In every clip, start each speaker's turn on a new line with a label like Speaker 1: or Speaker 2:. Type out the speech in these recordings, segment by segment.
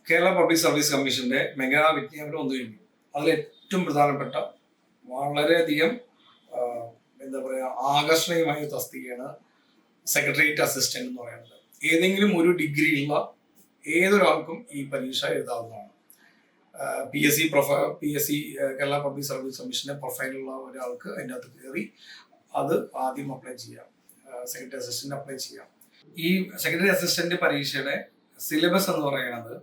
Speaker 1: Kerala public service കമ്മീഷന്റെ mega വിജ്ഞാപനം വന്നു കഴിഞ്ഞു. അതിൽ ഏറ്റവും പ്രധാനപ്പെട്ട വളരെയധികം എന്താ പറയുക ആകർഷണീയമായ തസ്തികയാണ് സെക്രട്ടേറിയറ്റ് അസിസ്റ്റന്റ് എന്ന് പറയുന്നത്. ഏതെങ്കിലും ഒരു ഡിഗ്രിയുള്ള ഏതൊരാൾക്കും ഈ പരീക്ഷ എഴുതാവുന്നതാണ്. PSC കേരള പബ്ലിക് സർവീസ് കമ്മീഷന്റെ പ്രൊഫൈലുള്ള ഒരാൾക്ക് അതിൻ്റെ അകത്ത് കയറി അത് ആദ്യം അപ്ലൈ ചെയ്യാം. സെക്രട്ടറി അസിസ്റ്റന്റ് അപ്ലൈ ചെയ്യാം. ഈ സെക്രട്ടറി അസിസ്റ്റന്റ് പരീക്ഷയുടെ സിലബസ് എന്ന് പറയുന്നത്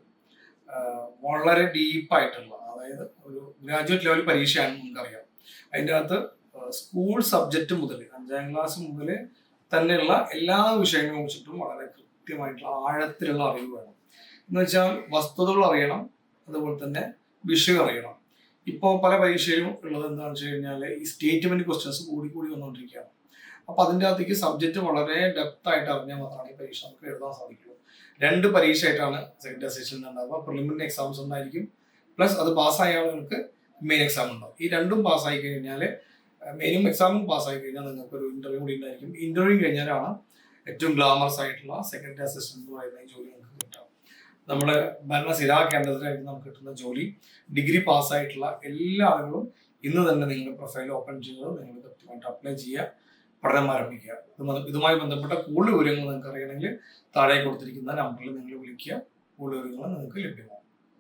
Speaker 1: വളരെ ഡീപ്പായിട്ടുള്ള, അതായത് ഒരു ഗ്രാജുവേറ്റ് ലെവൽ പരീക്ഷയാണ് നമുക്കറിയാം. അതിൻ്റെ അകത്ത് സ്കൂൾ സബ്ജക്റ്റ് മുതൽ 5ാം ക്ലാസ് മുതൽ തന്നെയുള്ള എല്ലാ വിഷയങ്ങളെ കുറിച്ചിട്ടും വളരെ കൃത്യമായിട്ടുള്ള ആഴത്തിലുള്ള അറിവ് വേണം. എന്ന് വെച്ചാൽ വസ്തുതകൾ അറിയണം, അതുപോലെ തന്നെ വിഷയം അറിയണം. ഇപ്പോൾ പല പരീക്ഷയിലും ഉള്ളത് എന്താണെന്ന് വെച്ച് കഴിഞ്ഞാൽ ഈ സ്റ്റേറ്റ്മെന്റ് ക്വസ്റ്റ്യൻസ് കൂടി വന്നുകൊണ്ടിരിക്കുകയാണ്. അപ്പോൾ അതിൻ്റെ അകത്തേക്ക് സബ്ജക്റ്റ് വളരെ ഡെപ്ത് ആയിട്ട് അറിഞ്ഞാൽ മാത്രമാണ് ഈ പരീക്ഷ നമുക്ക് എഴുതാൻ സാധിക്കുള്ളൂ. 2 പരീക്ഷയായിട്ടാണ് സെക്കൻഡ് അസിസ്റ്റന്റ് ഉണ്ടാവുക. പ്രിലിമിനറി എക്സാംസ് ഉണ്ടായിരിക്കും, പ്ലസ് അത് പാസ്സായ ആളുകൾക്ക് മെയിൻ എക്സാം ഉണ്ടാവും. ഈ 2ഉം പാസ്സായി കഴിഞ്ഞാൽ, മെയിനും എക്സാമും പാസ്സായി കഴിഞ്ഞാൽ നിങ്ങൾക്ക് ഒരു ഇന്റർവ്യൂ കൂടി ഉണ്ടായിരിക്കും. ഇന്റർവ്യൂ കഴിഞ്ഞാലാണ് ഏറ്റവും ഗ്ലാമറസ് ആയിട്ടുള്ള സെക്രട്ടറി അസിസ്റ്റന്റ് എന്ന് പറയുന്ന ഈ ജോലി നമുക്ക് കിട്ടാം. നമ്മുടെ ഭരണസ്ഥിരാ കേന്ദ്രത്തിലായിട്ട് നമുക്ക് കിട്ടുന്ന ജോലി ഡിഗ്രി പാസ്സായിട്ടുള്ള എല്ലാ ആളുകളും ഇന്ന് തന്നെ നിങ്ങളുടെ പ്രൊഫൈൽ ഓപ്പൺ ചെയ്ത് നിങ്ങൾ കൃത്യമായിട്ട് അപ്ലൈ ചെയ്യുക, പഠനം ആരംഭിക്കുക. ഇതുമായി ബന്ധപ്പെട്ട കൂടുതൽ വിവരങ്ങൾ നിങ്ങൾക്ക് അറിയണമെങ്കിൽ താഴെ കൊടുത്തിരിക്കുന്ന നമ്പറിൽ നിങ്ങൾ വിളിക്കുക. കൂടുതൽ വിവരങ്ങൾ നിങ്ങൾക്ക് ലഭ്യമാകും.